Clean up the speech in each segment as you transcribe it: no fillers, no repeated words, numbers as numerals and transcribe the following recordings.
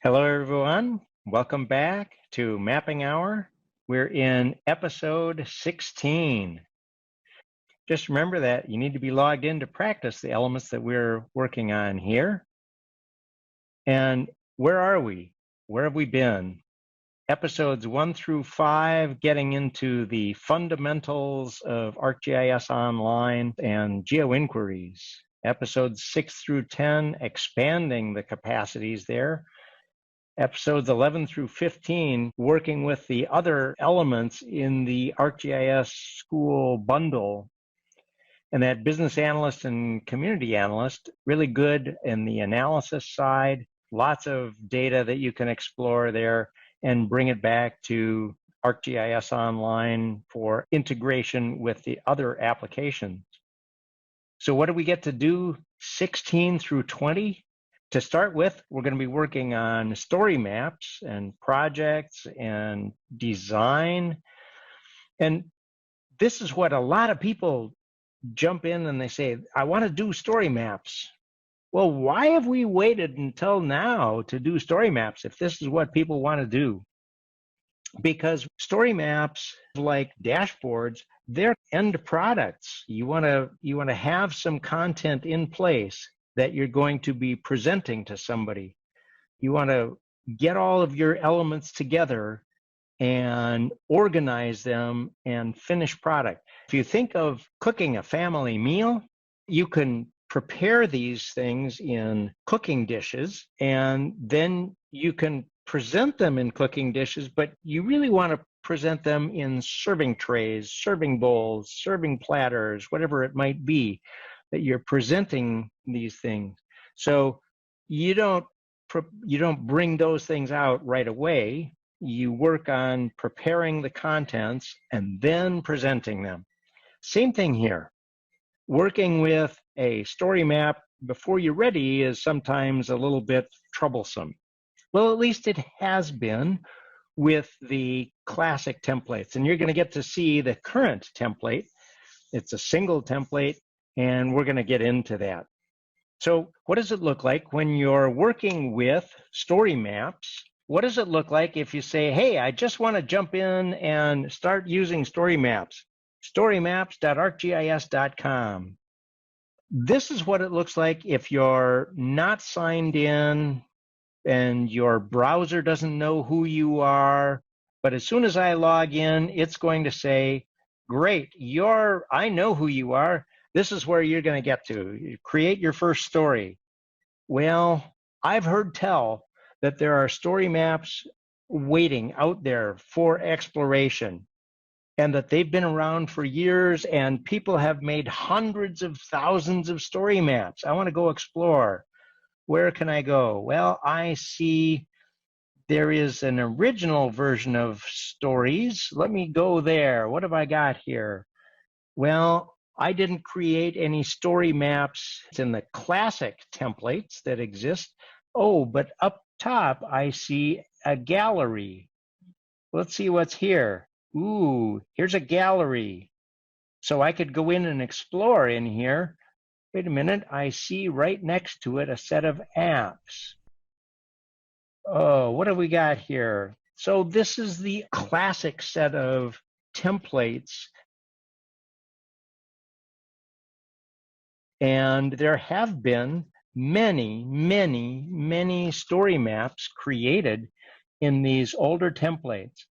Hello, everyone. Welcome back to Mapping Hour. We're in episode 16. Just remember that you need to be logged in to practice the elements that we're working on here. And where are we? Where have we been? Episodes 1 through 5, getting into the fundamentals of ArcGIS Online and geoinquiries. Episodes 6 through 10, expanding the capacities there. Episodes 11 through 15, working with the other elements in the ArcGIS school bundle. And that business analyst and community analyst, really good in the analysis side, lots of data that you can explore there and bring it back to ArcGIS Online for integration with the other applications. So what do we get to do 16 through 20? To start with, we're going to be working on story maps and projects and design. And this is what a lot of people jump in and they say, I want to do story maps. Well, why have we waited until now to do story maps if this is what people want to do? Because story maps, like dashboards, they're end products. You want to have some content in place that you're going to be presenting to somebody. You want to get all of your elements together and organize them and finish product. If you think of cooking a family meal, you can prepare these things in cooking dishes, and then you can present them in cooking dishes, but you really want to present them in serving trays, serving bowls, serving platters, whatever it might be that you're presenting these things. So you don't bring those things out right away. You work on preparing the contents and then presenting them. Same thing here. Working with a story map before you're ready is sometimes a little bit troublesome. Well, at least it has been with the classic templates. And you're going to get to see the current template. It's a single template, and we're going to get into that. So what does it look like when you're working with story maps? What does it look like if you say, hey, I just want to jump in and start using story maps? Storymaps.arcgis.com. This is what it looks like if you're not signed in and your browser doesn't know who you are. But as soon as I log in, it's going to say, great, I know who you are. This is where you're going to get to. You create your first story. Well, I've heard tell that there are story maps waiting out there for exploration, and that they've been around for years, and people have made hundreds of thousands of story maps. I want to go explore. Where can I go? Well, I see there is an original version of stories. Let me go there. What have I got here? Well, I didn't create any story maps in the classic templates that exist. Oh, but up top, I see a gallery. Let's see what's here. Ooh, here's a gallery. So I could go in and explore in here. Wait a minute, I see right next to it a set of apps. Oh, what have we got here? So this is the classic set of templates. And there have been many, many, many story maps created in these older templates.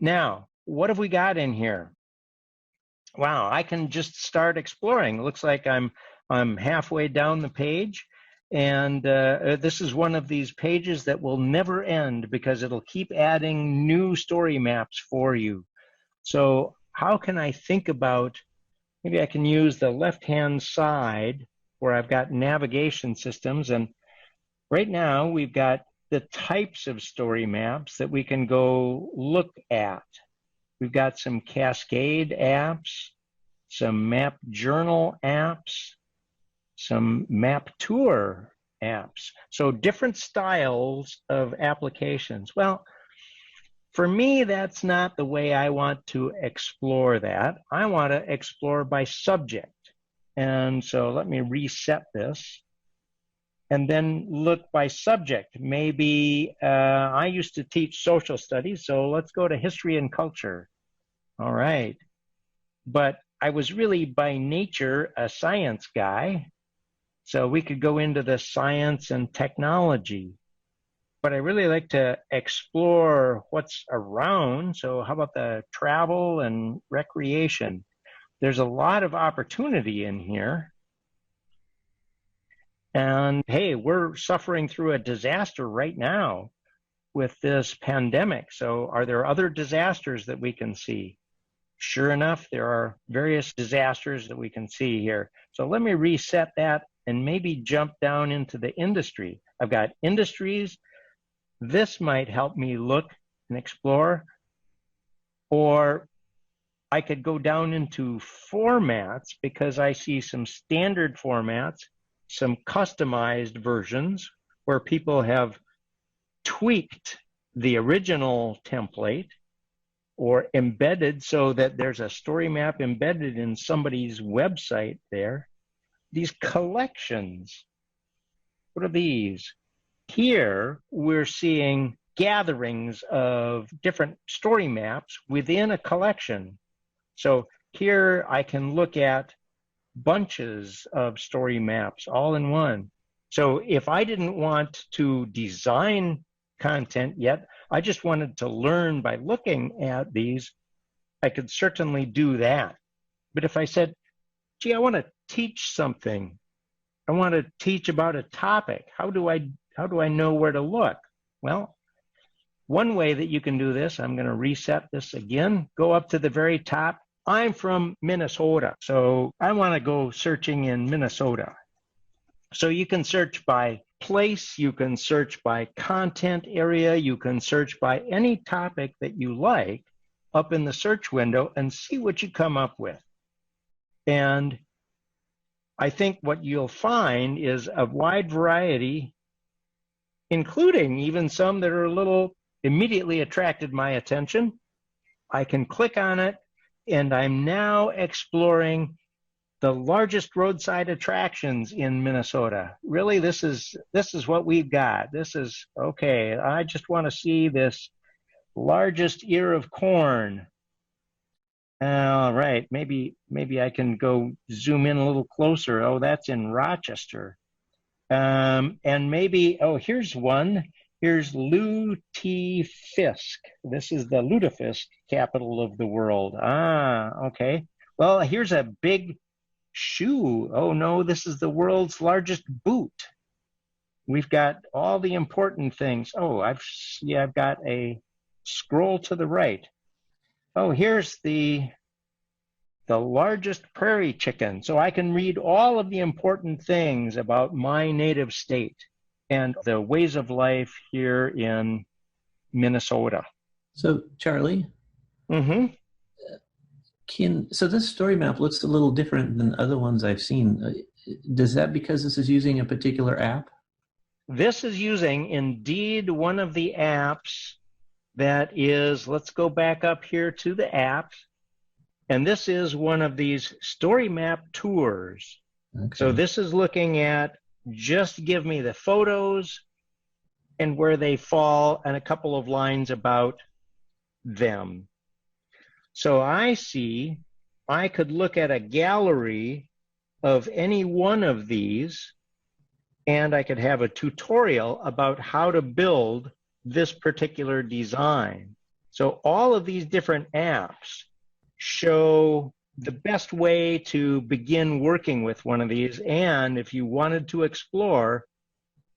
Now, what have we got in here? Wow, I can just start exploring. It looks like I'm halfway down the page, and this is one of these pages that will never end because it'll keep adding new story maps for you. So how can I think about, maybe I can use the left-hand side where I've got navigation systems, and right now we've got the types of story maps that we can go look at. We've got some Cascade apps, some Map Journal apps, some Map Tour apps. So different styles of applications. Well, for me, that's not the way I want to explore that. I want to explore by subject. And so let me reset this. and then look by subject. Maybe I used to teach social studies, so let's go to history and culture. All right. But I was really by nature a science guy, so we could go into the science and technology. But I really like to explore what's around. So how about the travel and recreation? There's a lot of opportunity in here. And hey, we're suffering through a disaster right now with this pandemic. So are there other disasters that we can see? Sure enough, there are various disasters that we can see here. So let me reset that and maybe jump down into the industry. I've got industries. This might help me look and explore, or I could go down into formats because I see some standard formats, some customized versions where people have tweaked the original template or embedded so that there's a story map embedded in somebody's website there. These collections, what are these? Here, we're seeing gatherings of different story maps within a collection. So here I can look at bunches of story maps all in one. So if I didn't want to design content yet, I just wanted to learn by looking at these, I could certainly do that. But if I said, gee, I want to teach something, I want to teach about a topic, how do I know where to look? Well, one way that you can do this, I'm going to reset this again, go up to the very top. I'm from Minnesota, so I want to go searching in Minnesota. So you can search by place, you can search by content area, you can search by any topic that you like up in the search window and see what you come up with. And I think what you'll find is a wide variety, including even some that are a little immediately attracted my attention. I can click on it, and I'm now exploring the largest roadside attractions in Minnesota. Really, this is what we've got. This is, okay, I just want to see this largest ear of corn. All right, maybe I can go zoom in a little closer. Oh, that's in Rochester. And maybe, oh, here's one. Here's Lutefisk. This is the lutefisk capital of the world. Ah, okay. Well, here's a big shoe. Oh no, this is the world's largest boot. We've got all the important things. Oh, I've got a scroll to the right. Oh, here's the largest prairie chicken. So I can read all of the important things about my native state and the ways of life here in Minnesota. So, Charlie, Mm-hmm. So this story map looks a little different than other ones I've seen. Does that because this is using a particular app? This is using indeed one of the apps that is, let's go back up here to the apps. And this is one of these story map tours. Okay. So this is looking at just give me the photos and where they fall and a couple of lines about them. So I see I could look at a gallery of any one of these and I could have a tutorial about how to build this particular design. So all of these different apps show the best way to begin working with one of these. And if you wanted to explore,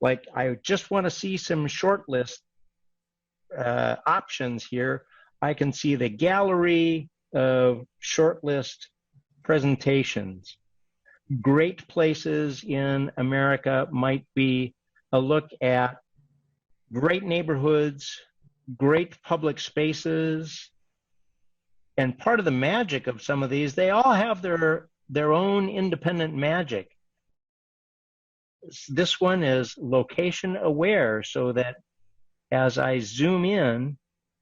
like I just want to see some short list options here, I can see the gallery of short list presentations. Great places in America might be a look at great neighborhoods, great public spaces. And part of the magic of some of these, they all have their own independent magic. This one is location aware, so that as I zoom in,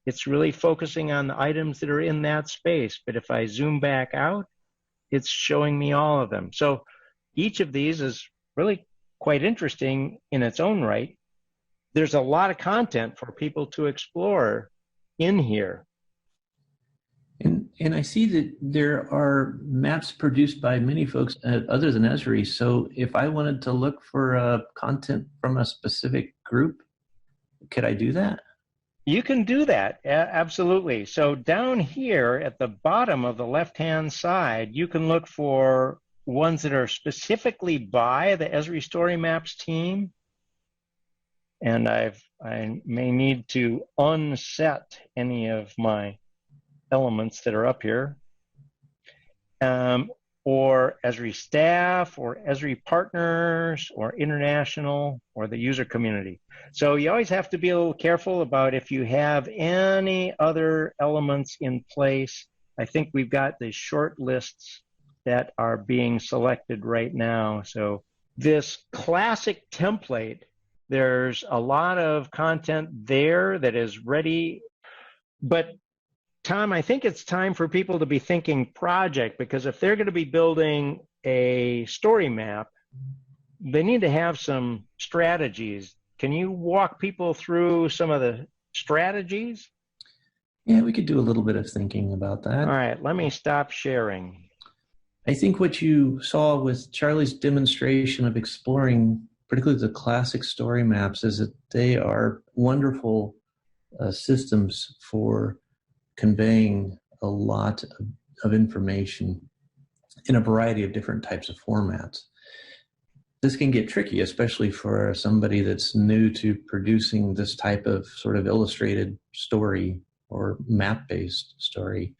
it's really focusing on the items that are in that space. But if I zoom back out, it's showing me all of them. So each of these is really quite interesting in its own right. There's a lot of content for people to explore in here. And I see that there are maps produced by many folks other than Esri. So if I wanted to look for content from a specific group, could I do that? You can do that, absolutely. So down here at the bottom of the left-hand side, you can look for ones that are specifically by the Esri Story Maps team. And I may need to unset any of my elements that are up here, or Esri staff, or Esri partners, or international, or the user community. So you always have to be a little careful about if you have any other elements in place. I think we've got the short lists that are being selected right now. So this classic template, there's a lot of content there that is ready, but Tom, I think it's time for people to be thinking project, because if they're going to be building a story map, they need to have some strategies. Can you walk people through some of the strategies? Yeah, we could do a little bit of thinking about that. All right, let me stop sharing. I think what you saw with Charlie's demonstration of exploring, particularly the classic story maps, is that they are wonderful systems for conveying a lot of information in a variety of different types of formats. This can get tricky, especially for somebody that's new to producing this type of sort of illustrated story or map-based story.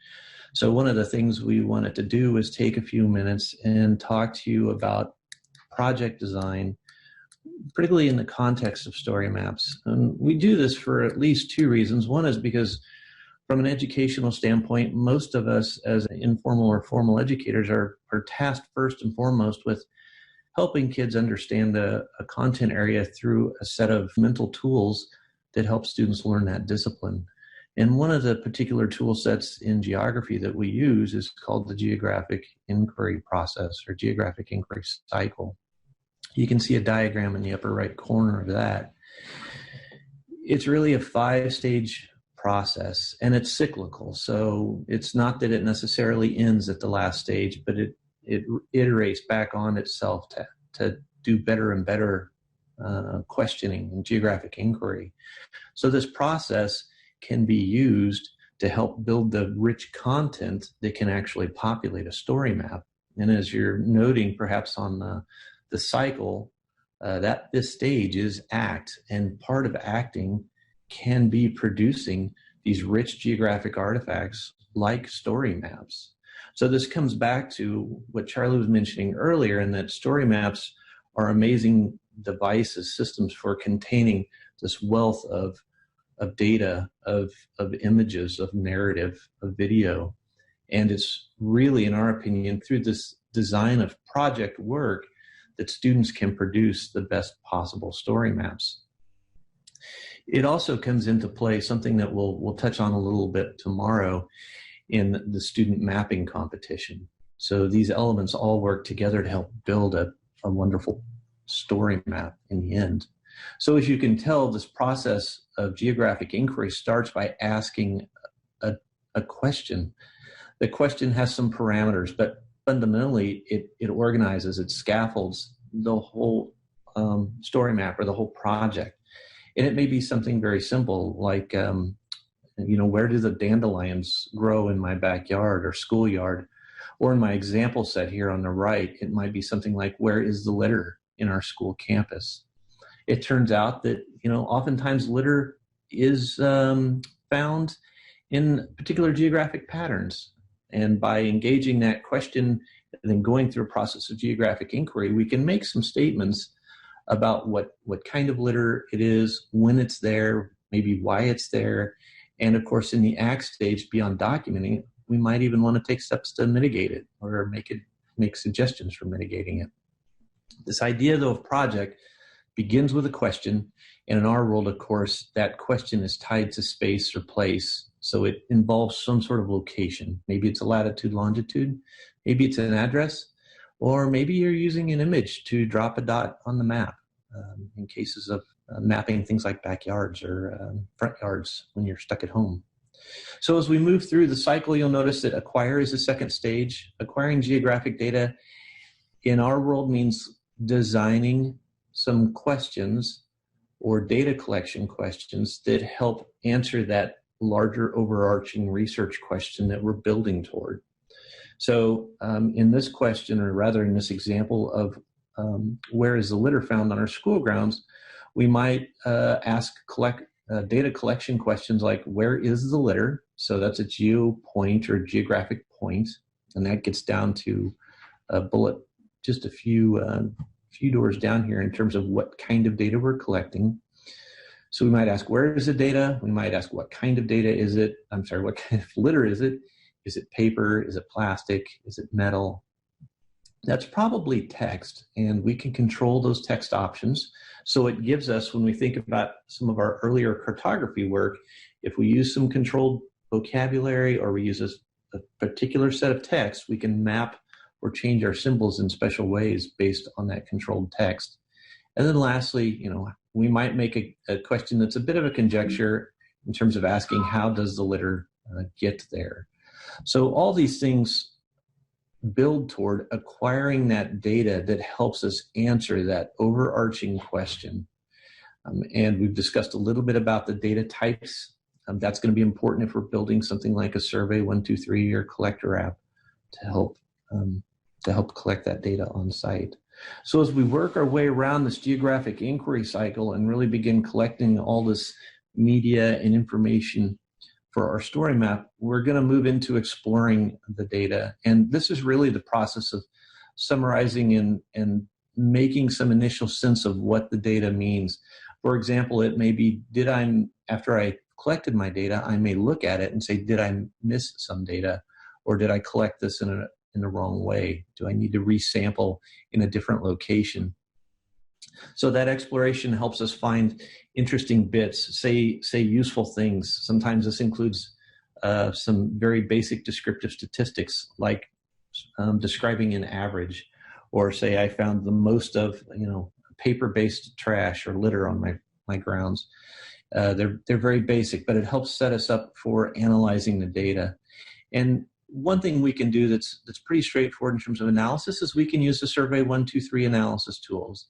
So one of the things we wanted to do was take a few minutes and talk to you about project design, particularly in the context of story maps. And we do this for at least two reasons. One is because from an educational standpoint, most of us as informal or formal educators are tasked first and foremost with helping kids understand a content area through a set of mental tools that help students learn that discipline. And one of the particular tool sets in geography that we use is called the geographic inquiry process, or geographic inquiry cycle. You can see a diagram in the upper right corner of that. It's really a 5-stage process, and it's cyclical. So it's not that it necessarily ends at the last stage, but it iterates back on itself to do better and better questioning and geographic inquiry. So this process can be used to help build the rich content that can actually populate a story map. And as you're noting perhaps on the cycle, that this stage is act, and part of acting can be producing these rich geographic artifacts like story maps. So this comes back to what Charlie was mentioning earlier, in that story maps are amazing devices, systems for containing this wealth of data, of images, of narrative, of video. And it's really, in our opinion, through this design of project work that students can produce the best possible story maps. It also comes into play, something that we'll touch on a little bit tomorrow, in the student mapping competition. So these elements all work together to help build a wonderful story map in the end. So as you can tell, this process of geographic inquiry starts by asking a question. The question has some parameters, but fundamentally it organizes, it scaffolds the whole story map or the whole project. And it may be something very simple like, where do the dandelions grow in my backyard or schoolyard? Or in my example set here on the right, it might be something like, where is the litter in our school campus? It turns out that, oftentimes litter is found in particular geographic patterns. And by engaging that question and then going through a process of geographic inquiry, we can make some statements about what kind of litter it is, when it's there, maybe why it's there. And of course, in the act stage, beyond documenting it, we might even want to take steps to mitigate it or make suggestions for mitigating it. This idea, though, of project begins with a question. And in our world, of course, that question is tied to space or place. So it involves some sort of location. Maybe it's a latitude, longitude. Maybe it's an address. Or maybe you're using an image to drop a dot on the map in cases of mapping things like backyards or front yards when you're stuck at home. So as we move through the cycle, you'll notice that acquire is the second stage. Acquiring geographic data in our world means designing some questions or data collection questions that help answer that larger overarching research question that we're building toward. So in this question, or rather in this example of where is the litter found on our school grounds, we might ask data collection questions like, where is the litter? So that's a geo point or geographic point, and that gets down to a bullet just a few doors down here in terms of what kind of data we're collecting. So we might ask, where is the data? We might ask, what kind of data is it? I'm sorry, what kind of litter is it? Is it paper? Is it plastic? Is it metal? That's probably text, and we can control those text options. So it gives us, when we think about some of our earlier cartography work, if we use some controlled vocabulary or we use a particular set of text, we can map or change our symbols in special ways based on that controlled text. And then lastly, we might make a question that's a bit of a conjecture in terms of asking, how does the litter get there? So all these things build toward acquiring that data that helps us answer that overarching question. And we've discussed a little bit about the data types. That's going to be important if we're building something like a Survey 123 or Collector app to help collect that data on site. So as we work our way around this geographic inquiry cycle and really begin collecting all this media and information for our story map, we're going to move into exploring the data. And this is really the process of summarizing and making some initial sense of what the data means. For example, it may be, after I collected my data, I may look at it and say, did I miss some data? Or did I collect this in the wrong way? Do I need to resample in a different location? So that exploration helps us find interesting bits, say useful things. Sometimes this includes some very basic descriptive statistics, like describing an average, or say I found the most of paper-based trash or litter on my grounds. They're very basic, but it helps set us up for analyzing the data. And one thing we can do that's pretty straightforward in terms of analysis is we can use the Survey 123 analysis tools.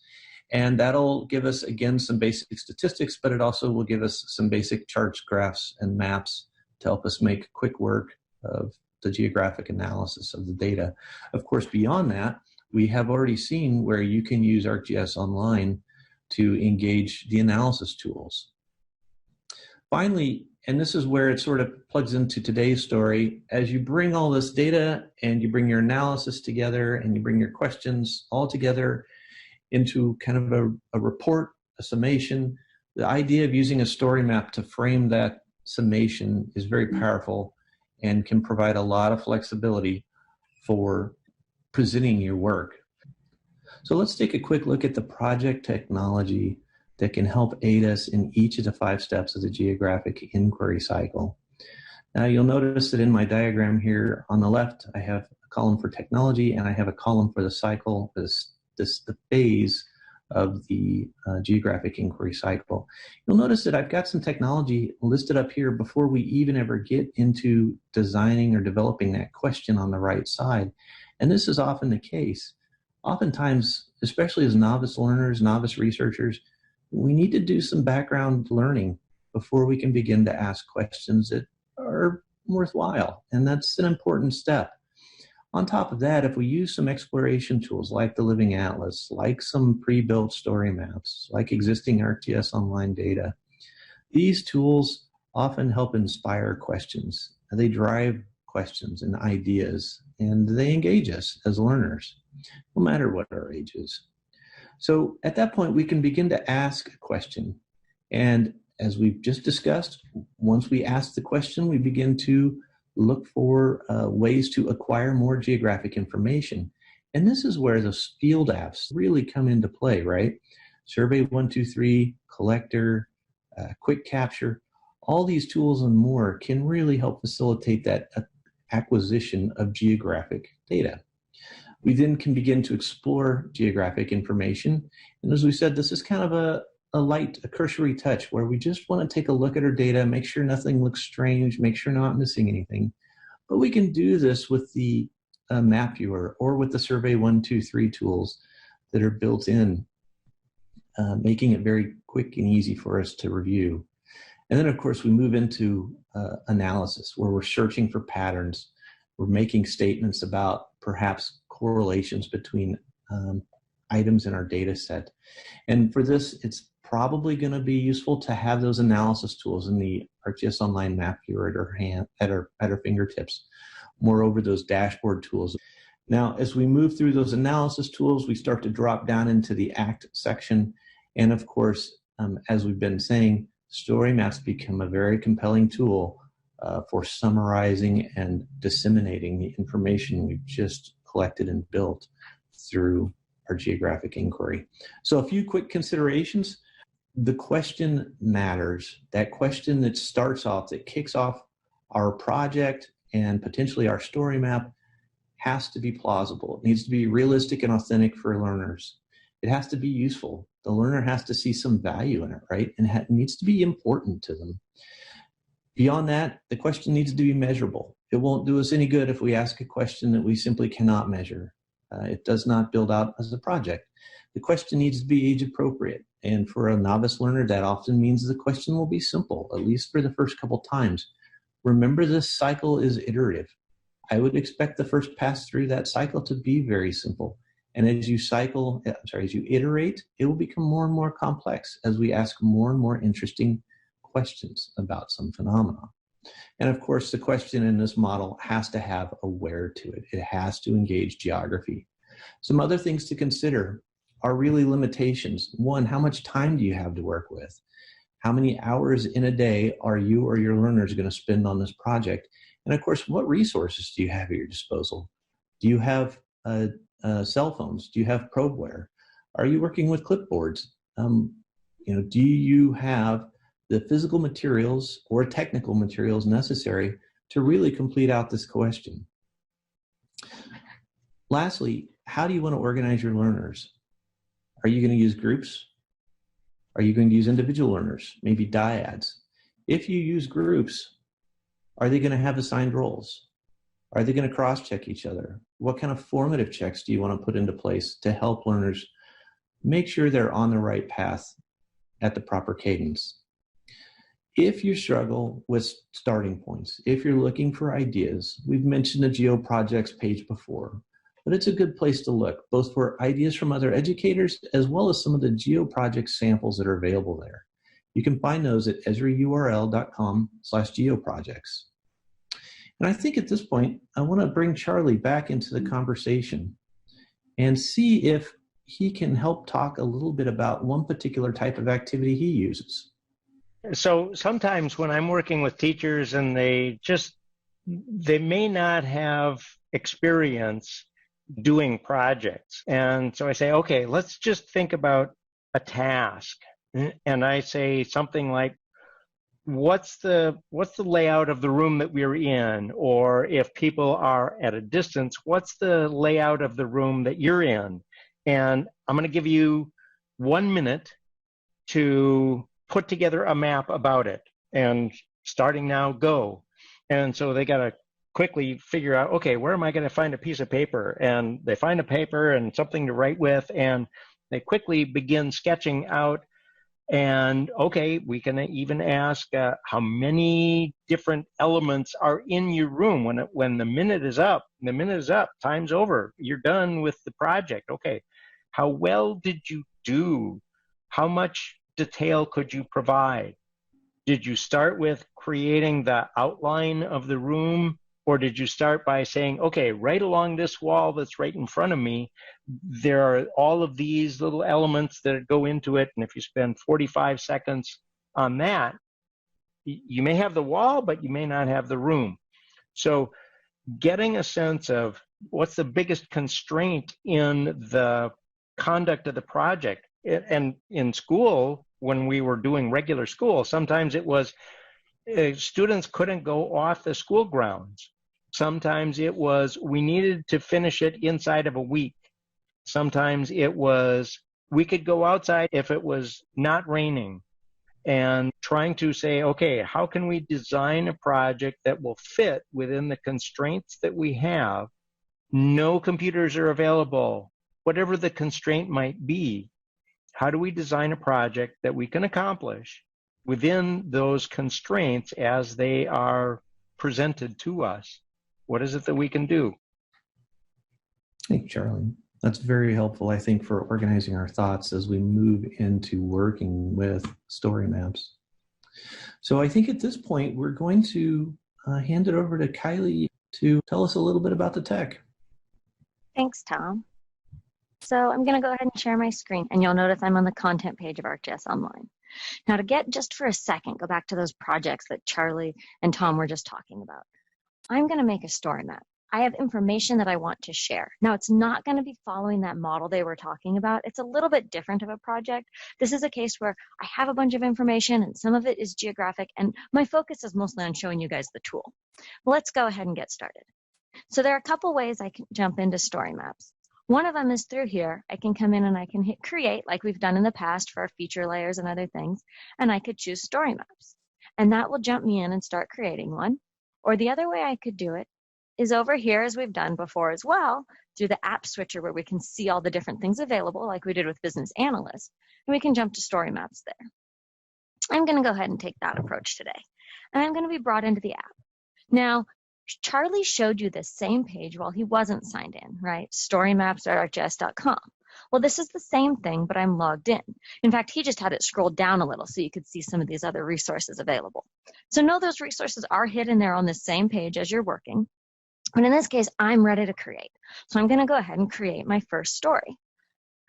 And that'll give us, again, some basic statistics, but it also will give us some basic charts, graphs, and maps to help us make quick work of the geographic analysis of the data. Of course, beyond that, we have already seen where you can use ArcGIS Online to engage the analysis tools. Finally, and this is where it sort of plugs into today's story, as you bring all this data and you bring your analysis together and you bring your questions all together into kind of a report, a summation, the idea of using a story map to frame that summation is very powerful and can provide a lot of flexibility for presenting your work. So let's take a quick look at the project technology that can help aid us in each of the 5 steps of the geographic inquiry cycle. Now you'll notice that in my diagram here on the left, I have a column for technology and I have a column for the cycle, the phase of the geographic inquiry cycle. You'll notice that I've got some technology listed up here before we even ever get into designing or developing that question on the right side. And this is often the case. Oftentimes, especially as novice learners, novice researchers, we need to do some background learning before we can begin to ask questions that are worthwhile. And that's an important step. On top of that, if we use some exploration tools like the Living Atlas, like some pre-built story maps, like existing ArcGIS Online data, these tools often help inspire questions. They drive questions and ideas, and they engage us as learners, no matter what our age is. So at that point, we can begin to ask a question. And as we've just discussed, once we ask the question, we begin to look for ways to acquire more geographic information. And this is where those field apps really come into play, right? Survey 123, Collector, Quick Capture, all these tools and more can really help facilitate that acquisition of geographic data. We then can begin to explore geographic information. And as we said, this is kind of a cursory touch where we just want to take a look at our data, make sure nothing looks strange, make sure we're not missing anything. But we can do this with the map viewer or with the Survey 123 tools that are built in, making it very quick and easy for us to review. And then, of course, we move into analysis, where we're searching for patterns. We're making statements about perhaps correlations between items in our data set. And for this, it's probably going to be useful to have those analysis tools in the ArcGIS Online Map Viewer at our fingertips. Moreover, those dashboard tools. Now, as we move through those analysis tools, we start to drop down into the ACT section. And of course, as we've been saying, story maps become a very compelling tool for summarizing and disseminating the information we've just collected and built through our geographic inquiry. So a few quick considerations. The question matters. That question that starts off, that kicks off our project and potentially our story map, has to be plausible. It needs to be realistic and authentic for learners. It has to be useful. The learner has to see some value in it, right? And it needs to be important to them. Beyond that, the question needs to be measurable. It won't do us any good if we ask a question that we simply cannot measure. It does not build out as a project. The question needs to be age appropriate. And for a novice learner, that often means the question will be simple, at least for the first couple times. Remember, this cycle is iterative. I would expect the first pass through that cycle to be very simple. And as you iterate, it will become more and more complex as we ask more and more interesting questions about some phenomena. And of course, the question in this model has to have a where to it. It has to engage geography. Some other things to consider are really limitations. One, how much time do you have to work with? How many hours in a day are you or your learners going to spend on this project? And of course, what resources do you have at your disposal? Do you have cell phones? Do you have probeware? Are you working with clipboards? Do you have the physical materials or technical materials necessary to really complete out this question? Lastly, how do you want to organize your learners? Are you going to use groups? Are you going to use individual learners, maybe dyads? If you use groups, are they going to have assigned roles? Are they going to cross-check each other? What kind of formative checks do you want to put into place to help learners make sure they're on the right path at the proper cadence? If you struggle with starting points, if you're looking for ideas, we've mentioned the GeoProjects page before, but it's a good place to look, both for ideas from other educators as well as some of the GeoProject samples that are available there. You can find those at esriurl.com/geoprojects. And I think at this point, I want to bring Charlie back into the conversation and see if he can help talk a little bit about one particular type of activity he uses. So sometimes when I'm working with teachers and they may not have experience doing projects. And so I say, okay, let's just think about a task. And I say something like, what's the layout of the room that we're in? Or if people are at a distance, what's the layout of the room that you're in? And I'm going to give you 1 minute to put together a map about it. And starting now, go. And so they got to quickly figure out, okay, where am I going to find a piece of paper? And they find a paper and something to write with, and they quickly begin sketching out. And okay, we can even ask how many different elements are in your room. When the minute is up, time's over, you're done with the project. Okay, how well did you do? How much detail could you provide? Did you start with creating the outline of the room? Or did you start by saying, okay, right along this wall that's right in front of me, there are all of these little elements that go into it. And if you spend 45 seconds on that, you may have the wall, but you may not have the room. So getting a sense of what's the biggest constraint in the conduct of the project. And in school, when we were doing regular school, sometimes it was students couldn't go off the school grounds. Sometimes it was we needed to finish it inside of a week. Sometimes it was we could go outside if it was not raining, and trying to say, okay, how can we design a project that will fit within the constraints that we have? No computers are available, whatever the constraint might be. How do we design a project that we can accomplish within those constraints as they are presented to us? What is it that we can do? Thank you, Charlie. That's very helpful, I think, for organizing our thoughts as we move into working with story maps. So I think at this point, we're going to hand it over to Kylie to tell us a little bit about the tech. Thanks, Tom. So I'm going to go ahead and share my screen, and you'll notice I'm on the content page of ArcGIS Online. Now, to get just for a second, go back to those projects that Charlie and Tom were just talking about. I'm going to make a story map. I have information that I want to share. Now, it's not going to be following that model they were talking about. It's a little bit different of a project. This is a case where I have a bunch of information, and some of it is geographic, and my focus is mostly on showing you guys the tool. Well, let's go ahead and get started. So there are a couple ways I can jump into story maps. One of them is through here. I can come in and I can hit create like we've done in the past for our feature layers and other things, and I could choose story maps. And that will jump me in and start creating one. Or the other way I could do it is over here, as we've done before as well, through the app switcher where we can see all the different things available like we did with Business Analyst, and we can jump to story maps there. I'm going to go ahead and take that approach today. And I'm going to be brought into the app. Now, Charlie showed you the same page while he wasn't signed in, right? storymaps.arcgis.com. Well, this is the same thing, but I'm logged in. In fact, he just had it scrolled down a little so you could see some of these other resources available. So know those resources are hidden there on the same page as you're working. But in this case, I'm ready to create. So I'm going to go ahead and create my first story.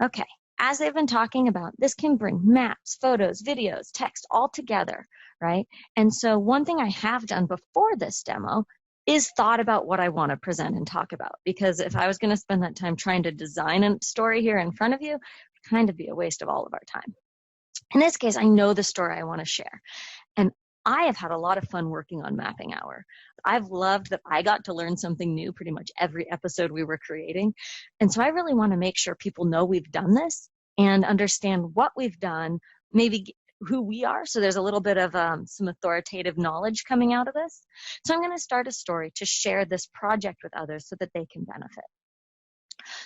Okay, as they've been talking about, this can bring maps, photos, videos, text all together, right? And so one thing I have done before this demo is thought about what I want to present and talk about. Because if I was going to spend that time trying to design a story here in front of you, it would kind of be a waste of all of our time. In this case, I know the story I want to share. And I have had a lot of fun working on Mapping Hour. I've loved that I got to learn something new pretty much every episode we were creating. And so I really want to make sure people know we've done this and understand what we've done, maybe who we are. So there's a little bit of some authoritative knowledge coming out of this. So I'm going to start a story to share this project with others so that they can benefit.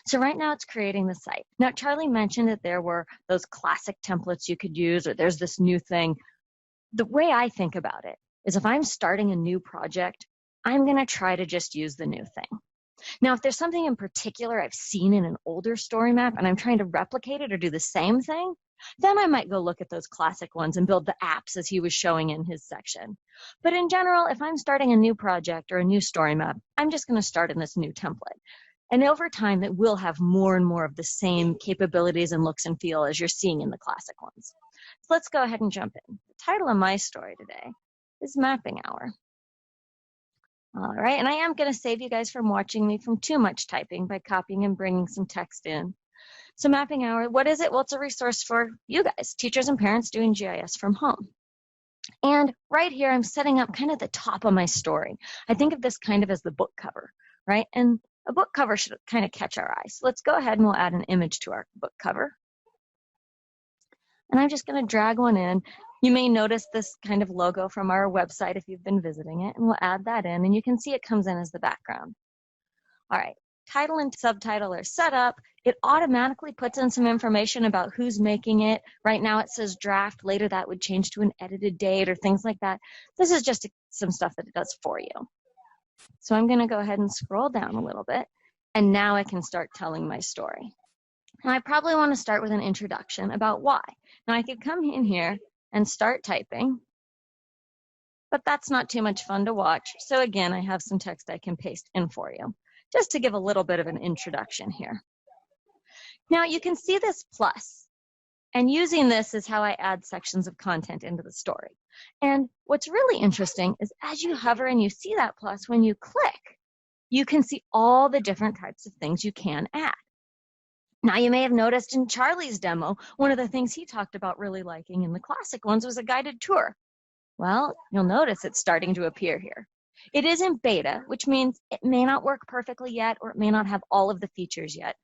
So right now it's creating the site. Now, Charlie mentioned that there were those classic templates you could use, or there's this new thing. The way I think about it is if I'm starting a new project, I'm going to try to just use the new thing. Now, if there's something in particular I've seen in an older story map and I'm trying to replicate it or do the same thing, then I might go look at those classic ones and build the apps as he was showing in his section. But in general, if I'm starting a new project or a new story map, I'm just going to start in this new template. And over time, it will have more and more of the same capabilities and looks and feel as you're seeing in the classic ones. So let's go ahead and jump in. The title of my story today is Mapping Hour. All right, and I am going to save you guys from watching me from too much typing by copying and bringing some text in. So Mapping Hour, what is it? Well, it's a resource for you guys, teachers and parents doing GIS from home. And right here, I'm setting up kind of the top of my story. I think of this kind of as the book cover, right? And a book cover should kind of catch our eye. So let's go ahead and we'll add an image to our book cover. And I'm just going to drag one in. You may notice this kind of logo from our website if you've been visiting it, and we'll add that in, and you can see it comes in as the background. All right, title and subtitle are set up. It automatically puts in some information about who's making it. Right now it says draft. Later that would change to an edited date or things like that. This is just some stuff that it does for you. So I'm going to go ahead and scroll down a little bit, and now I can start telling my story. Now I probably want to start with an introduction about why. Now I could come in here and start typing, but that's not too much fun to watch. So again, I have some text I can paste in for you, just to give a little bit of an introduction here. Now you can see this plus, and using this is how I add sections of content into the story. And what's really interesting is as you hover and you see that plus, when you click, you can see all the different types of things you can add. Now, you may have noticed in Charlie's demo, one of the things he talked about really liking in the classic ones was a guided tour. Well, you'll notice it's starting to appear here. It is in beta, which means it may not work perfectly yet, or it may not have all of the features yet,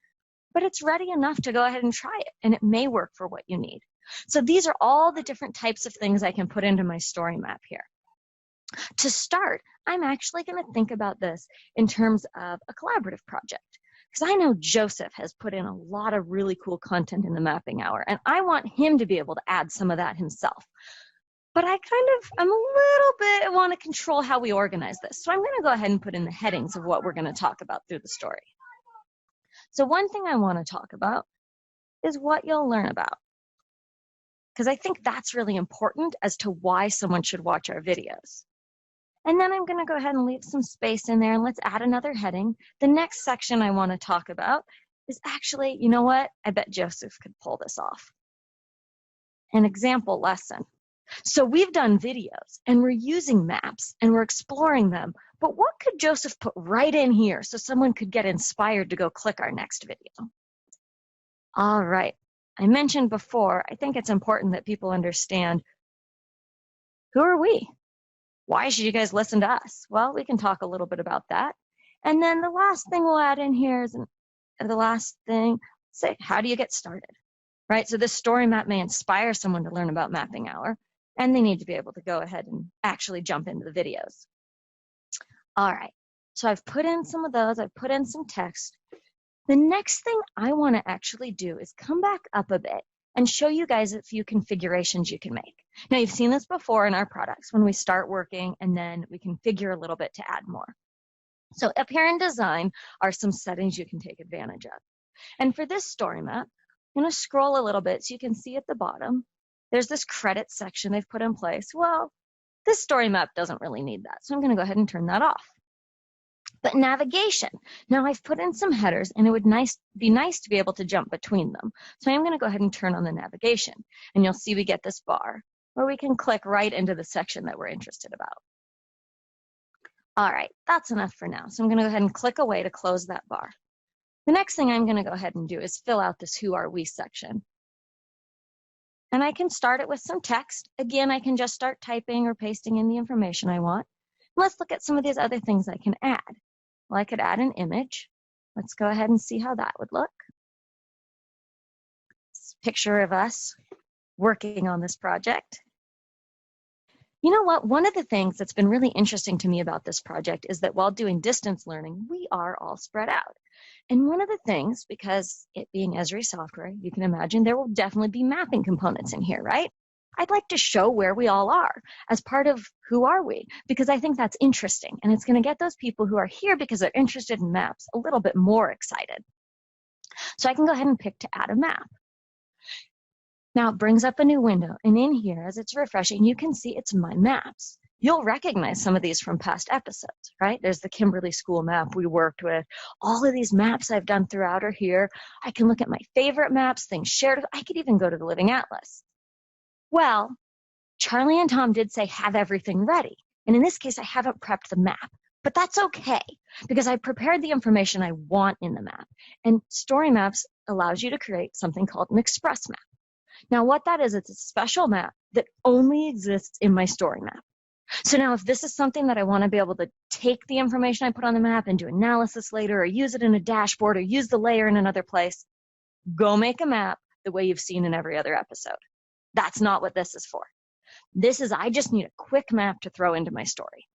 but it's ready enough to go ahead and try it, and it may work for what you need. So these are all the different types of things I can put into my story map here. To start, I'm actually going to think about this in terms of a collaborative project, because I know Joseph has put in a lot of really cool content in the mapping hour, and I want him to be able to add some of that himself. But I'm a little bit want to control how we organize this. So I'm going to go ahead and put in the headings of what we're going to talk about through the story. So one thing I want to talk about is what you'll learn about, because I think that's really important as to why someone should watch our videos. And then I'm going to go ahead and leave some space in there, and let's add another heading. The next section I want to talk about is actually, you know what? I bet Joseph could pull this off. An example lesson. So we've done videos, and we're using maps, and we're exploring them. But what could Joseph put right in here so someone could get inspired to go click our next video? All right. I mentioned before, I think it's important that people understand, who are we? Why should you guys listen to us? Well, we can talk a little bit about that. And then the last thing we'll add in here is say, how do you get started? Right? So this story map may inspire someone to learn about Mapping Hour, and they need to be able to go ahead and actually jump into the videos. All right. So I've put in some of those. I've put in some text. The next thing I want to actually do is come back up a bit and show you guys a few configurations you can make. Now, you've seen this before in our products when we start working, and then we configure a little bit to add more. So up here in design are some settings you can take advantage of. And for this story map, I'm going to scroll a little bit so you can see at the bottom, there's this credit section they've put in place. Well, this story map doesn't really need that, so I'm going to go ahead and turn that off. But navigation. Now I've put in some headers, and it would be nice to be able to jump between them. So I'm going to go ahead and turn on the navigation, and you'll see we get this bar where we can click right into the section that we're interested about. All right, that's enough for now. So I'm going to go ahead and click away to close that bar. The next thing I'm going to go ahead and do is fill out this Who Are We section. And I can start it with some text. Again, I can just start typing or pasting in the information I want. Let's look at some of these other things I can add. Well, I could add an image. Let's go ahead and see how that would look. It's a picture of us working on this project. You know what? One of the things that's been really interesting to me about this project is that while doing distance learning, we are all spread out. And one of the things, because it being Esri software, you can imagine there will definitely be mapping components in here, right? I'd like to show where we all are as part of Who Are We? Because I think that's interesting, and it's going to get those people who are here because they're interested in maps a little bit more excited. So I can go ahead and pick to add a map. Now it brings up a new window, and in here, as it's refreshing, you can see it's my maps. You'll recognize some of these from past episodes, right? There's the Kimberly School map we worked with. All of these maps I've done throughout are here. I can look at my favorite maps, things shared. I could even go to the Living Atlas. Well, Charlie and Tom did say have everything ready. And in this case, I haven't prepped the map. But that's okay, because I prepared the information I want in the map. And Story Maps allows you to create something called an express map. Now, what that is, it's a special map that only exists in my story map. So now if this is something that I want to be able to take the information I put on the map and do analysis later, or use it in a dashboard, or use the layer in another place, go make a map the way you've seen in every other episode. That's not what this is for. This is, I just need a quick map to throw into my story.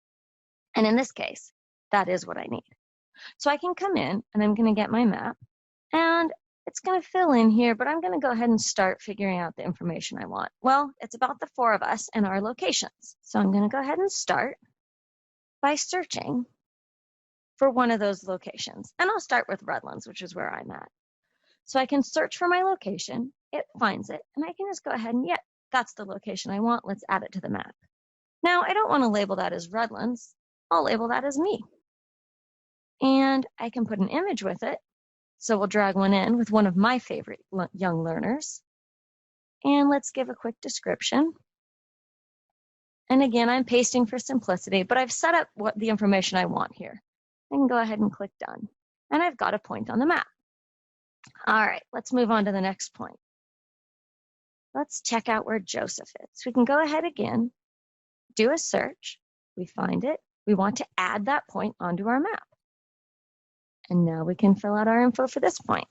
And in this case, that is what I need. So I can come in, and I'm going to get my map, and it's going to fill in here, but I'm going to go ahead and start figuring out the information I want. Well, it's about the 4 of us and our locations. So I'm going to go ahead and start by searching for one of those locations. And I'll start with Redlands, which is where I'm at. So I can search for my location, it finds it, and I can just go ahead and, yeah, that's the location I want. Let's add it to the map. Now, I don't want to label that as Redlands. I'll label that as me. And I can put an image with it. So we'll drag one in with one of my favorite young learners. And let's give a quick description. And again, I'm pasting for simplicity, but I've set up what the information I want here. I can go ahead and click done. And I've got a point on the map. All right, let's move on to the next point. Let's check out where Joseph is. We can go ahead again, do a search. We find it. we want to add that point onto our map. And now we can fill out our info for this point.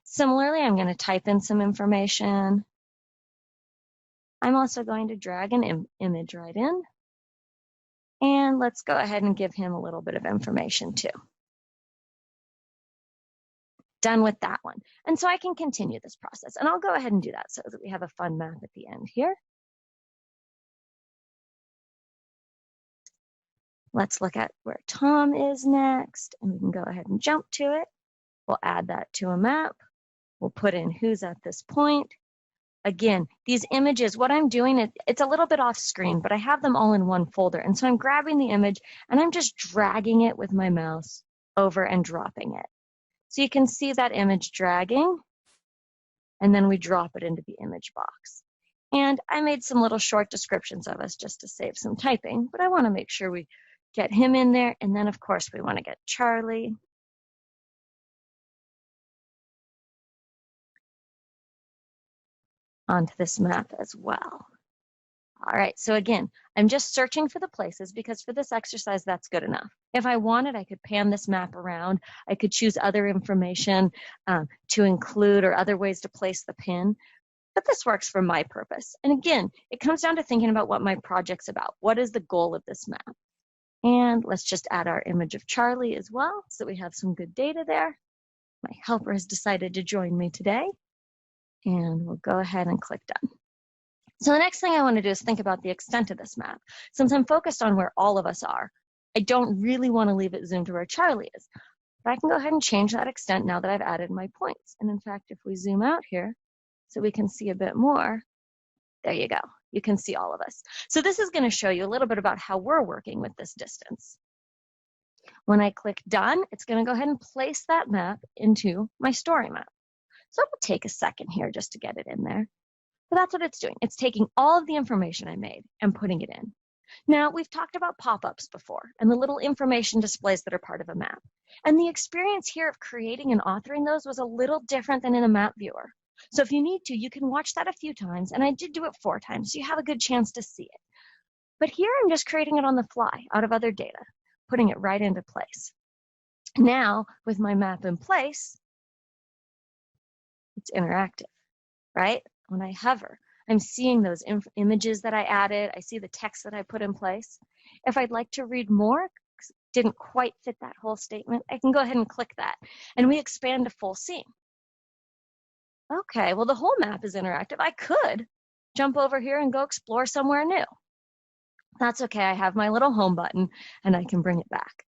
Similarly, I'm going to type in some information. I'm also going to drag an image right in. And let's go ahead and give him a little bit of information too. Done with that one. And so I can continue this process. And I'll go ahead and do that so that we have a fun map at the end here. Let's look at where Tom is next. And we can go ahead and jump to it. We'll add that to a map. We'll put in who's at this point. Again, these images, what I'm doing, it's a little bit off screen, but I have them all in one folder. And so I'm grabbing the image and I'm just dragging it with my mouse over and dropping it. So you can see that image dragging, and then we drop it into the image box. And I made some little short descriptions of us just to save some typing, but I want to make sure we get him in there. And then, of course, we want to get Charlie. Onto this map as well. All right, so again, I'm just searching for the places because for this exercise, that's good enough. If I wanted, I could pan this map around. I could choose other information to include or other ways to place the pin, but this works for my purpose. And again, it comes down to thinking about what my project's about. What is the goal of this map? And let's just add our image of Charlie as well so we have some good data there. My helper has decided to join me today. And we'll go ahead and click done. So the next thing I want to do is think about the extent of this map. Since I'm focused on where all of us are, I don't really want to leave it zoomed to where Charlie is. But I can go ahead and change that extent now that I've added my points. And in fact, if we zoom out here so we can see a bit more, there you go. You can see all of us. So this is going to show you a little bit about how we're working with this distance. When I click done, it's going to go ahead and place that map into my story map. So it will take a second here just to get it in there. But that's what it's doing. It's taking all of the information I made and putting it in. Now, we've talked about pop-ups before and the little information displays that are part of a map. And the experience here of creating and authoring those was a little different than in a map viewer. So if you need to, you can watch that a few times. And I did do it 4 times, so you have a good chance to see it. But here I'm just creating it on the fly out of other data, putting it right into place. Now, with my map in place, it's interactive, right? When I hover, I'm seeing those images that I added. I see the text that I put in place. If I'd like to read more, didn't quite fit that whole statement, I can go ahead and click that. And we expand to full scene. Okay, well, the whole map is interactive. I could jump over here and go explore somewhere new. That's okay. I have my little home button, and I can bring it back.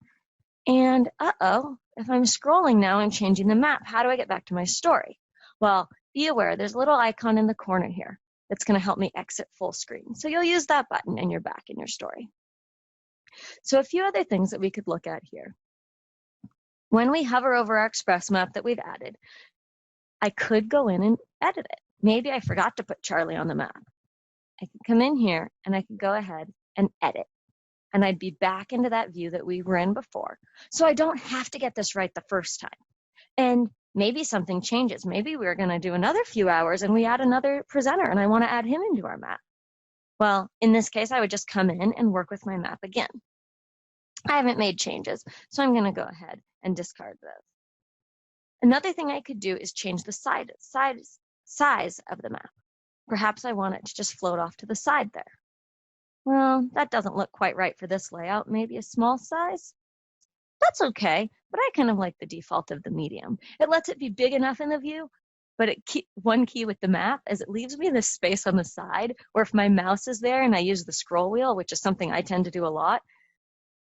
And if I'm scrolling now, I'm changing the map. How do I get back to my story? Well, be aware, there's a little icon in the corner here that's going to help me exit full screen. So you'll use that button and you're back in your story. So a few other things that we could look at here. When we hover over our express map that we've added, I could go in and edit it. Maybe I forgot to put Charlie on the map. I could come in here and I could go ahead and edit. And I'd be back into that view that we were in before. So I don't have to get this right the first time. And maybe something changes. Maybe we're going to do another few hours and we add another presenter and I want to add him into our map. Well, in this case, I would just come in and work with my map again. I haven't made changes, so I'm going to go ahead and discard those. Another thing I could do is change the size of the map. Perhaps I want it to just float off to the side there. Well, that doesn't look quite right for this layout. Maybe a small size? That's okay, but I kind of like the default of the medium. It lets it be big enough in the view, but one key with the map is it leaves me this space on the side where if my mouse is there and I use the scroll wheel, which is something I tend to do a lot,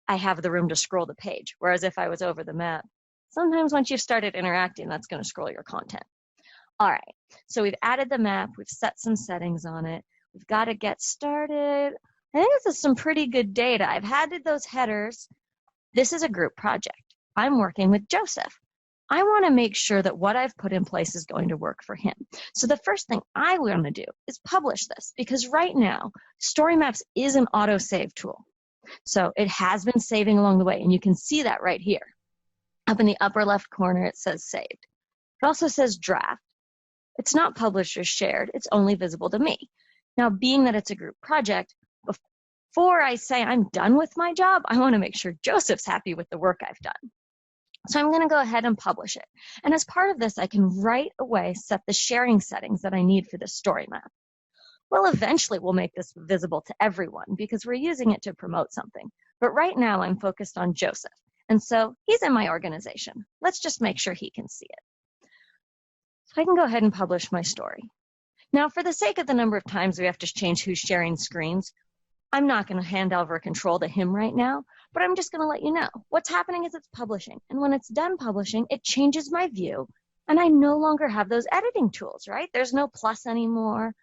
I have the room to scroll the page. Whereas if I was over the map, sometimes once you've started interacting, that's going to scroll your content. All right, so we've added the map. We've set some settings on it. We've got to get started. I think this is some pretty good data. I've added those headers. This is a group project. I'm working with Joseph. I want to make sure that what I've put in place is going to work for him. So the first thing I want to do is publish this because right now, storymaps is an auto-save tool. So it has been saving along the way, and you can see that right here. Up in the upper left corner, it says saved. It also says draft. It's not published or shared. It's only visible to me. Now, being that it's a group project, before I say I'm done with my job, I want to make sure Joseph's happy with the work I've done. So I'm going to go ahead and publish it. And as part of this, I can right away set the sharing settings that I need for this story map. Well, eventually we'll make this visible to everyone because we're using it to promote something. But right now I'm focused on Joseph. And so he's in my organization. Let's just make sure he can see it. So I can go ahead and publish my story. Now, for the sake of the number of times we have to change who's sharing screens, I'm not going to hand over control to him right now, but I'm just going to let you know. What's happening is it's publishing. And when it's done publishing, it changes my view. And I no longer have those editing tools, right? There's no plus anymore.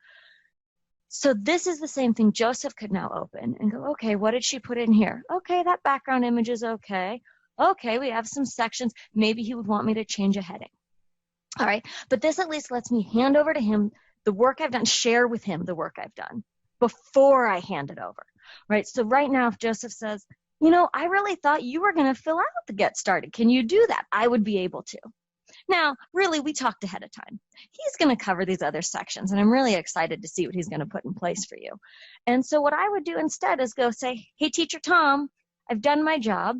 So this is the same thing Joseph could now open and go, okay, what did she put in here? Okay, that background image is okay. Okay, we have some sections. Maybe he would want me to change a heading. All right, but this at least lets me hand over to him the work I've done, share with him the work I've done before I hand it over, right? So right now, if Joseph says, you know, I really thought you were going to fill out the get started. Can you do that? I would be able to. Now, really, we talked ahead of time. He's going to cover these other sections, and I'm really excited to see what he's going to put in place for you. And so what I would do instead is go say, hey, Teacher Tom, I've done my job,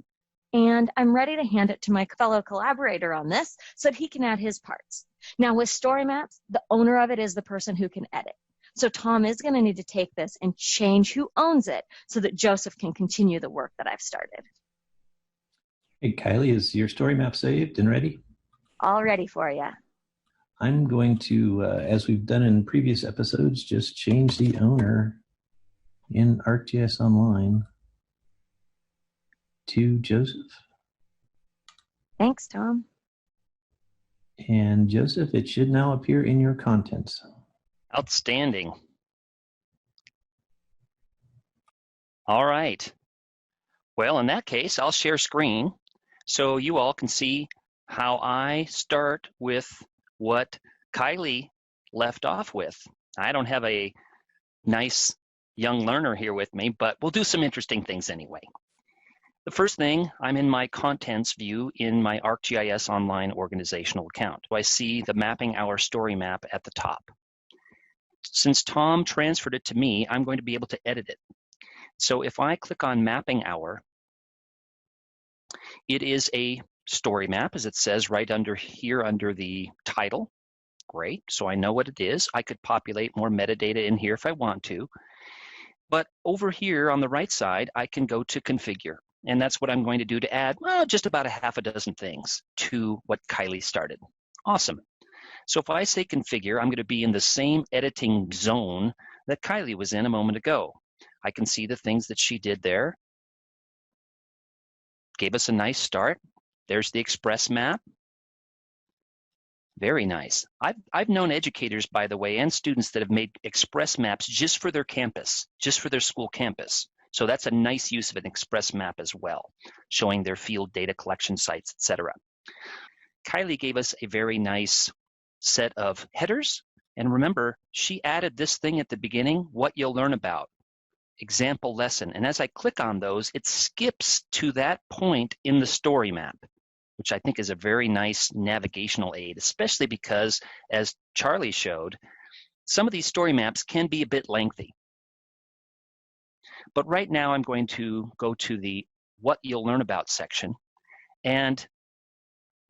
and I'm ready to hand it to my fellow collaborator on this so that he can add his parts. Now, with story maps, the owner of it is the person who can edit. So Tom is going to need to take this and change who owns it so that Joseph can continue the work that I've started. Hey, Kylie, is your story map saved and ready? All ready for you. I'm going to, as we've done in previous episodes, just change the owner in ArcGIS Online to Joseph. Thanks, Tom. And Joseph, it should now appear in your contents. Outstanding. All right. Well, in that case, I'll share screen so you all can see how I start with what Kylie left off with. I don't have a nice young learner here with me, but we'll do some interesting things anyway. The first thing, I'm in my contents view in my ArcGIS Online organizational account. So I see the Mapping Hour story map at the top. Since Tom transferred it to me, I'm going to be able to edit it. So if I click on Mapping Hour, it is a story map, as it says right under here under the title. Great, so I know what it is. I could populate more metadata in here if I want to. But over here on the right side, I can go to Configure. And that's what I'm going to do to add, well, just about a half a dozen things to what Kylie started. Awesome. So if I say Configure, I'm going to be in the same editing zone that Kylie was in a moment ago. I can see the things that she did there. Gave us a nice start. There's the Express map. Very nice. I've known educators, by the way, and students that have made Express maps just for their campus, just for their school campus. So that's a nice use of an Express map as well, showing their field data collection sites, etc. Kylie gave us a very nice set of headers. And remember, she added this thing at the beginning, what you'll learn about, example lesson. And as I click on those, it skips to that point in the story map, which I think is a very nice navigational aid, especially because, as Charlie showed, some of these story maps can be a bit lengthy. But right now I'm going to go to the what you'll learn about section. And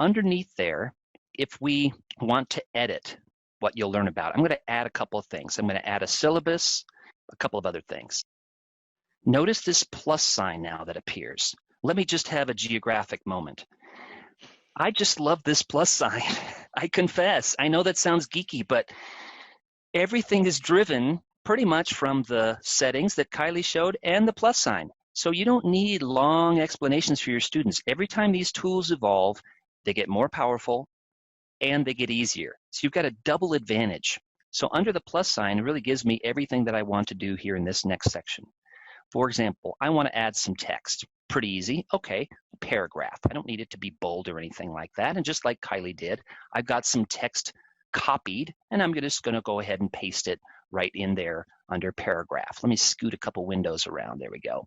underneath there, if we want to edit what you'll learn about, I'm going to add a couple of things. I'm going to add a syllabus, a couple of other things. Notice this plus sign now that appears. Let me just have a geographic moment. I just love this plus sign. I confess. I know that sounds geeky, but everything is driven pretty much from the settings that Kylie showed and the plus sign. So you don't need long explanations for your students. Every time these tools evolve, they get more powerful and they get easier. So you've got a double advantage. So under the plus sign, it really gives me everything that I want to do here in this next section. For example, I want to add some text. Pretty easy. Okay, a paragraph. I don't need it to be bold or anything like that. And just like Kylie did, I've got some text copied, and I'm just going to go ahead and paste it right in there under paragraph. Let me scoot a couple windows around. There we go.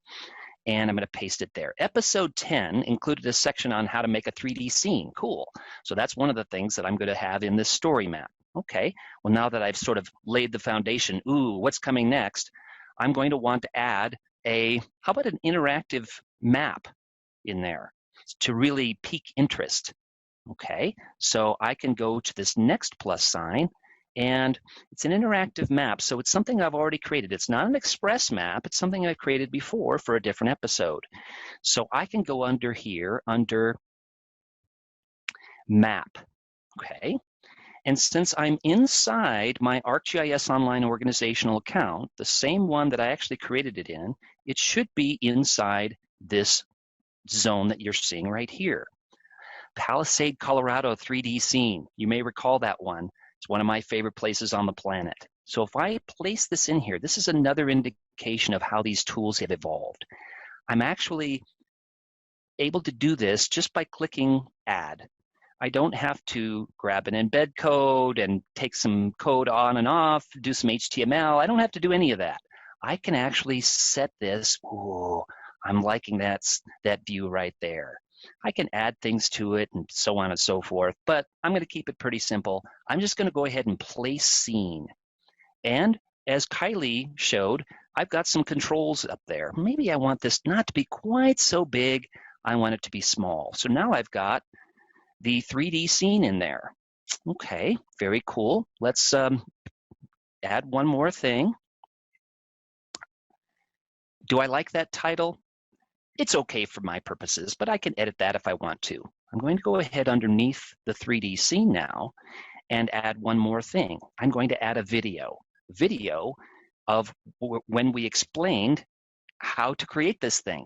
And I'm going to paste it there. Episode 10 included a section on how to make a 3D scene. Cool. So that's one of the things that I'm going to have in this story map. Okay, well, now that I've sort of laid the foundation, ooh, what's coming next? I'm going to want to add how about an interactive map in there to really pique interest? Okay, so I can go to this next plus sign, and it's an interactive map. So it's something I've already created. It's not an express map. It's something I've created before for a different episode. So I can go under here, under map. Okay. And since I'm inside my ArcGIS Online organizational account, the same one that I actually created it in, it should be inside this zone that you're seeing right here. Palisade, Colorado 3D scene. You may recall that one. It's one of my favorite places on the planet. So if I place this in here, this is another indication of how these tools have evolved. I'm actually able to do this just by clicking Add. I don't have to grab an embed code and take some code on and off, do some HTML. I don't have to do any of that. I can actually set this. Ooh, I'm liking that view right there. I can add things to it and so on and so forth, but I'm going to keep it pretty simple. I'm just going to go ahead and place scene. And as Kylie showed, I've got some controls up there. Maybe I want this not to be quite so big. I want it to be small. So now I've got the 3D scene in there. Okay, very cool. Let's add one more thing. Do I like that title? It's okay for my purposes, but I can edit that if I want to. I'm going to go ahead underneath the 3D scene now and add one more thing. I'm going to add a video of when we explained how to create this thing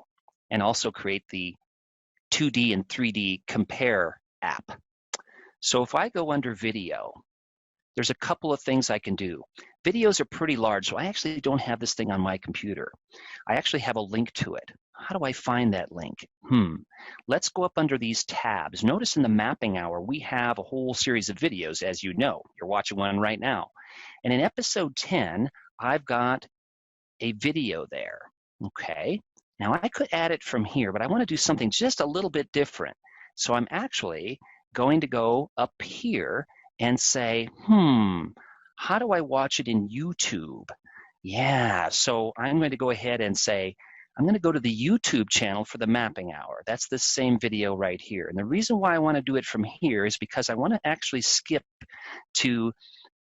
and also create the 2D and 3D compare app. So if I go under video, there's a couple of things I can do. Videos are pretty large, so I actually don't have this thing on my computer. I actually have a link to it. How do I find that link? Let's go up under these tabs. Notice in the mapping hour, we have a whole series of videos, as you know. You're watching one right now. And in episode 10, I've got a video there. Okay. Now I could add it from here, but I want to do something just a little bit different. So I'm actually going to go up here and say, how do I watch it in YouTube? Yeah, so I'm going to go ahead and say, I'm going to go to the YouTube channel for the mapping hour. That's the same video right here. And the reason why I want to do it from here is because I want to actually skip to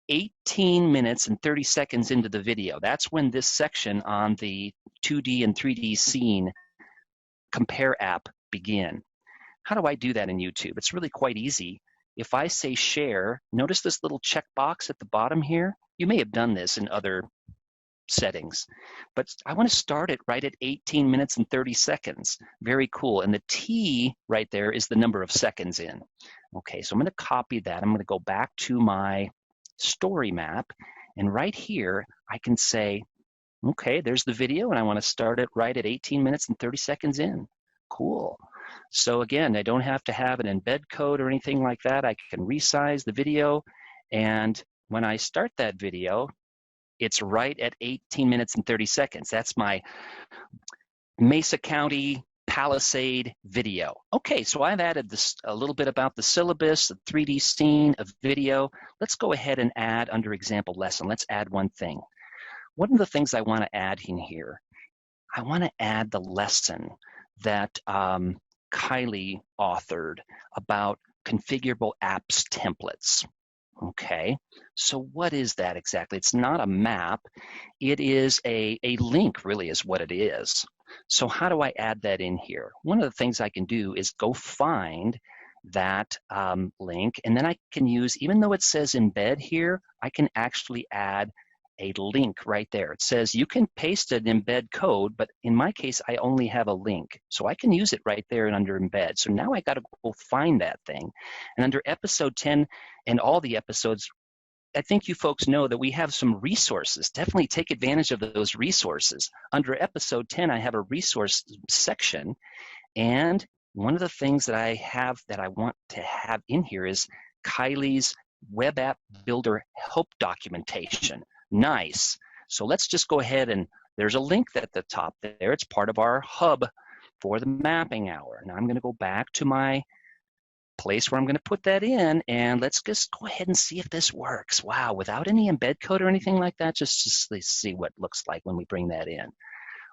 18 minutes and 30 seconds into the video. That's when this section on the 2D and 3D scene compare app begin. How do I do that in YouTube? It's really quite easy. If I say share, notice this little checkbox at the bottom here. You may have done this in other settings, but I want to start it right at 18 minutes and 30 seconds. Very cool. And the T right there is the number of seconds in. Okay, so I'm going to copy that. I'm going to go back to my story map, and right here I can say, okay, there's the video, and I want to start it right at 18 minutes and 30 seconds in. Cool. So again, I don't have to have an embed code or anything like that. I can resize the video, and when I start that video, it's right at 18 minutes and 30 seconds. That's my Mesa County Palisade video. Okay, so I've added this a little bit about the syllabus, the 3D scene, a video. Let's go ahead and add under example lesson. Let's add one thing. One of the things I want to add in here, I want to add the lesson that Kylie authored about configurable apps templates. Okay, so what is that exactly? It's not a map. It is a link, really, is what it is. So how do I add that in here? One of the things I can do is go find that link, and then I can use, even though it says embed here, I can actually add a link right there. It says you can paste an embed code, but in my case, I only have a link. So I can use it right there and under embed. So now I got to go find that thing. And under episode 10 and all the episodes, I think you folks know that we have some resources. Definitely take advantage of those resources. Under episode 10, I have a resource section. And one of the things that I have that I want to have in here is Kylie's web app builder help documentation. Nice. So let's just go ahead, and there's a link at the top there. It's part of our hub for the mapping hour. Now I'm going to go back to my place where I'm going to put that in, and let's just go ahead and see if this works. Wow, without any embed code or anything like that, just see what it looks like when we bring that in.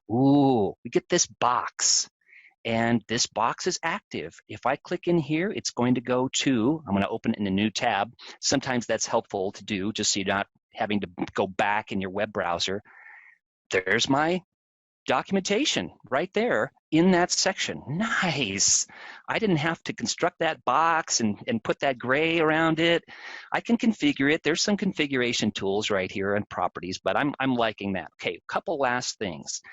Ooh, we get this box. And this box is active. If I click in here, it's going to go to, I'm going to open it in a new tab. Sometimes that's helpful to do just so you're not having to go back in your web browser. There's my documentation right there in that section. Nice. I didn't have to construct that box and put that gray around it. I can configure it. There's some configuration tools right here and properties, but I'm liking that. Okay, a couple last things.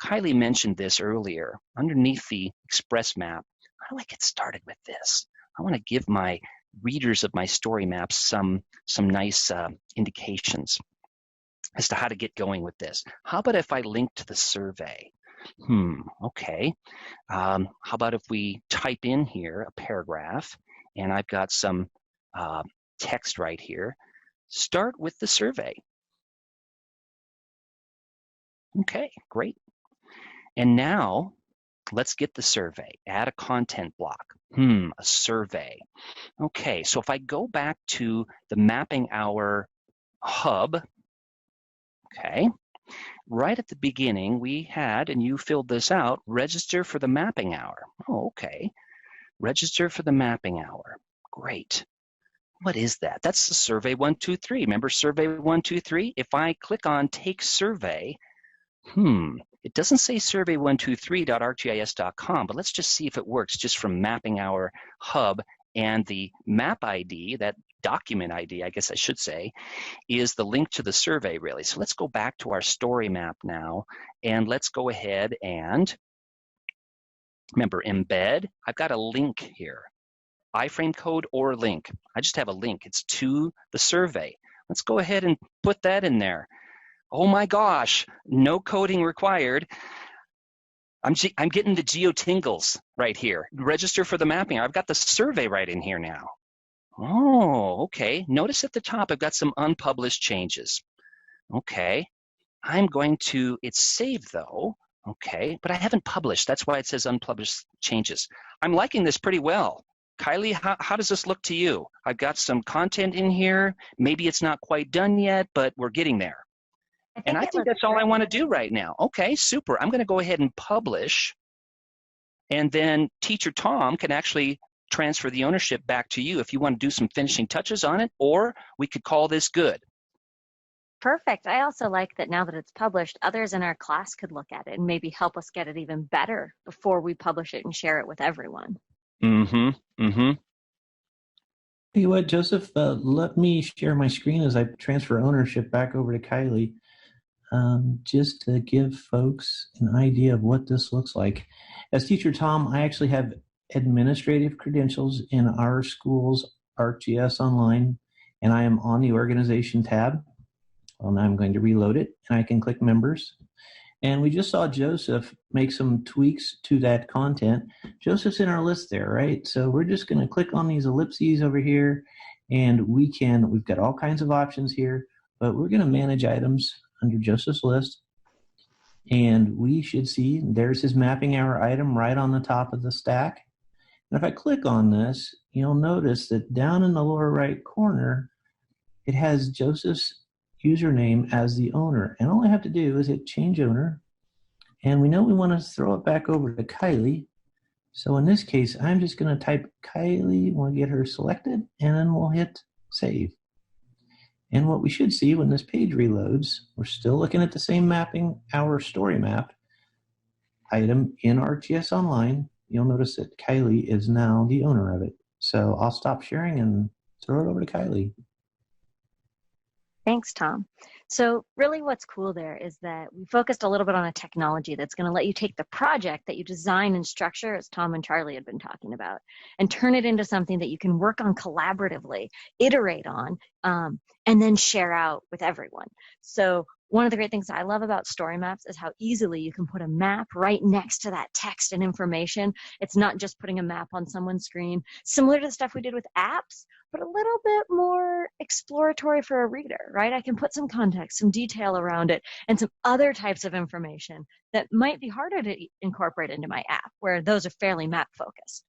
Kylie mentioned this earlier. Underneath the Express map, how do I get started with this? I want to give my readers of my story maps some nice indications as to how to get going with this. How about if I link to the survey? Okay. How about if we type in here a paragraph, and I've got some text right here. Start with the survey. Okay, great. And now let's get the survey. Add a content block. A survey. Okay, so if I go back to the Mapping Hour hub, okay, right at the beginning we had, and you filled this out, register for the Mapping Hour. Oh, okay. Register for the Mapping Hour. Great. What is that? That's the survey 123. Remember survey 123? If I click on Take Survey, it doesn't say survey123.arcgis.com, but let's just see if it works just from Mapping Hour hub, and the map ID, that document ID, I guess I should say, is the link to the survey really. So let's go back to our story map now, and let's go ahead and, remember, embed. I've got a link here, iframe code or link. I just have a link. It's to the survey. Let's go ahead and put that in there. Oh my gosh, no coding required. I'm getting the geo-tingles right here. Register for the mapping. I've got the survey right in here now. Oh, okay. Notice at the top I've got some unpublished changes. Okay. It's saved though. Okay, but I haven't published. That's why it says unpublished changes. I'm liking this pretty well. Kylie, how does this look to you? I've got some content in here. Maybe it's not quite done yet, but we're getting there. And I think that's all I want to do right now. Okay, super. I'm going to go ahead and publish. And then Teacher Tom can actually transfer the ownership back to you if you want to do some finishing touches on it, or we could call this good. Perfect. I also like that now that it's published, others in our class could look at it and maybe help us get it even better before we publish it and share it with everyone. Tell you what, Joseph, let me share my screen as I transfer ownership back over to Kylie, just to give folks an idea of what this looks like. As Teacher Tom, I actually have administrative credentials in our school's ArcGIS Online, and I am on the organization tab. Well, now I'm going to reload it, and I can click members. And we just saw Joseph make some tweaks to that content. Joseph's in our list there, right? So we're just going to click on these ellipses over here, and we've got all kinds of options here, but we're going to manage items under Joseph's list. And we should see there's his Mapping Hour item right on the top of the stack. And if I click on this, you'll notice that down in the lower right corner, it has Joseph's username as the owner. And all I have to do is hit change owner. And we know we want to throw it back over to Kylie. So in this case, I'm just going to type Kylie, we'll get her selected, and then we'll hit save. And what we should see when this page reloads, we're still looking at the same Mapping Hour story map item in ArcGIS Online. You'll notice that Kylie is now the owner of it. So I'll stop sharing and throw it over to Kylie. Thanks, Tom. So really what's cool there is that we focused a little bit on a technology that's going to let you take the project that you design and structure, as Tom and Charlie had been talking about, and turn it into something that you can work on collaboratively, iterate on, and then share out with everyone. So one of the great things I love about story maps is how easily you can put a map right next to that text and information. It's not just putting a map on someone's screen, similar to the stuff we did with apps, but a little bit more exploratory for a reader, right? I can put some context, some detail around it, and some other types of information that might be harder to incorporate into my app, where those are fairly map focused.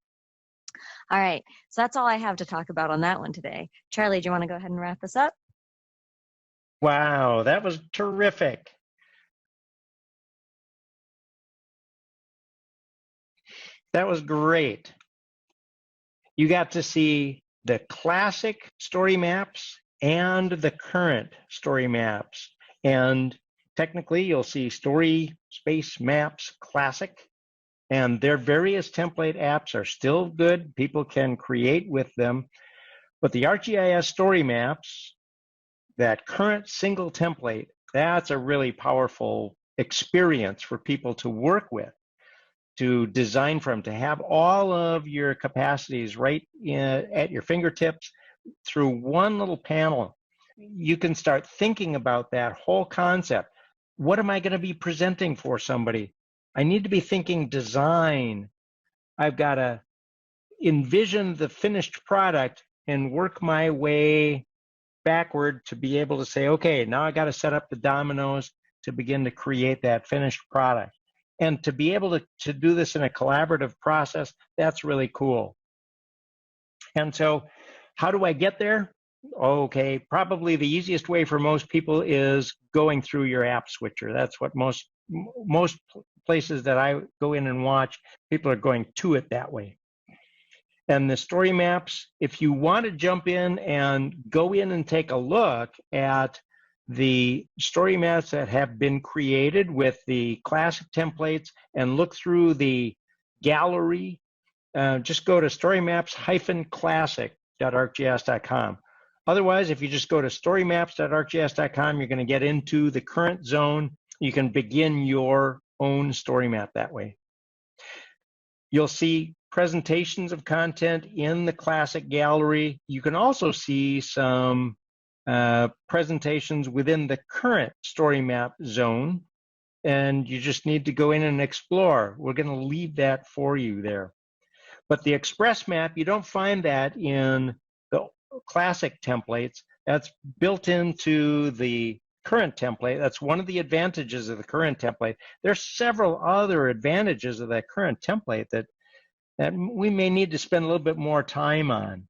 All right, so that's all I have to talk about on that one today. Charlie, do you want to go ahead and wrap this up? Wow, that was terrific. That was great. You got to see the classic story maps and the current story maps. And technically, you'll see Story Space Maps Classic. And their various template apps are still good. People can create with them. But the ArcGIS story maps, that current single template, that's a really powerful experience for people to work with, to design from, to have all of your capacities right at your fingertips through one little panel. You can start thinking about that whole concept. What am I going to be presenting for somebody? I need to be thinking design. I've got to envision the finished product and work my way backward to be able to say, okay, now I got to set up the dominoes to begin to create that finished product. And to be able to do this in a collaborative process, that's really cool. And so how do I get there? Okay, probably the easiest way for most people is going through your app switcher. That's what most places that I go in and watch, people are going to it that way. And the story maps, if you want to jump in and go in and take a look at the story maps that have been created with the classic templates and look through the gallery, just go to storymaps-classic.arcgis.com. Otherwise, if you just go to storymaps.arcgis.com, you're going to get into the current zone. You can begin your own story map that way. You'll see presentations of content in the classic gallery. You can also see some presentations within the current story map zone, and you just need to go in and explore. We're going to leave that for you there. But the express map, you don't find that in the classic templates. That's built into the current template. That's one of the advantages of the current template. There's several other advantages of that current template that we may need to spend a little bit more time on.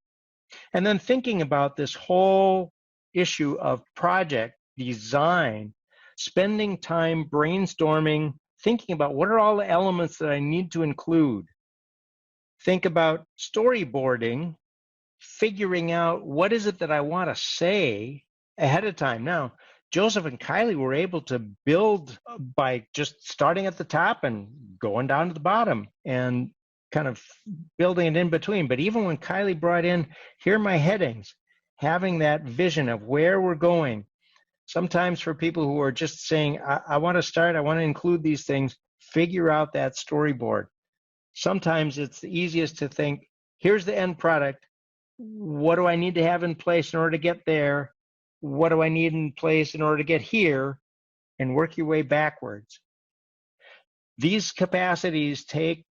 And then thinking about this whole issue of project design, spending time brainstorming, thinking about what are all the elements that I need to include. Think about storyboarding, figuring out what is it that I want to say ahead of time. Now, Joseph and Kylie were able to build by just starting at the top and going down to the bottom and kind of building it in between. But even when Kylie brought in, here are my headings, having that vision of where we're going. Sometimes for people who are just saying, I want to start, I want to include these things, figure out that storyboard. Sometimes it's the easiest to think, here's the end product. What do I need to have in place in order to get there? What do I need in place in order to get here? And work your way backwards. These capacities take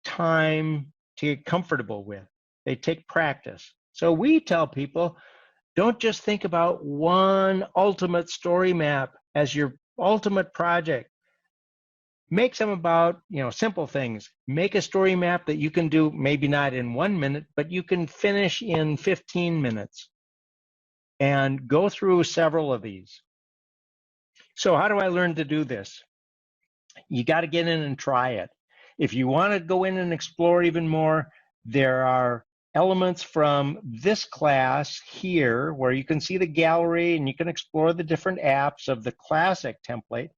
time to get comfortable with. They take practice. So we tell people, don't just think about one ultimate story map as your ultimate project. Make some about, simple things. Make a story map that you can do, maybe not in 1 minute, but you can finish in 15 minutes. And go through several of these. So how do I learn to do this? You got to get in and try it. If you want to go in and explore even more, there are elements from this class here where you can see the gallery and you can explore the different apps of the classic template,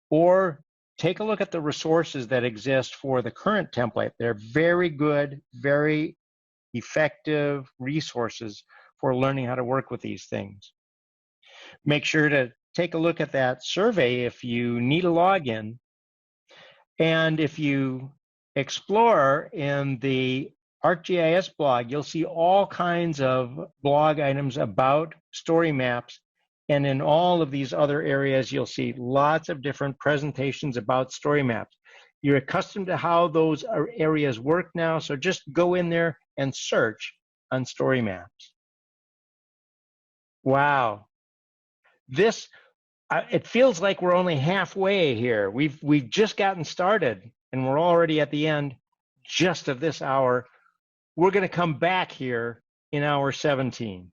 or take a look at the resources that exist for the current template. They're very good, very effective resources for learning how to work with these things. Make sure to take a look at that survey if you need a login. And if you explore in the ArcGIS blog, you'll see all kinds of blog items about story maps. And in all of these other areas, you'll see lots of different presentations about story maps. You're accustomed to how those areas work now, so just go in there and search on story maps. Wow. This, it feels like we're only halfway here. We've just gotten started and we're already at the end just of this hour. We're going to come back here in hour 17.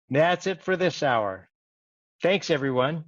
That's it for this hour. Thanks, everyone.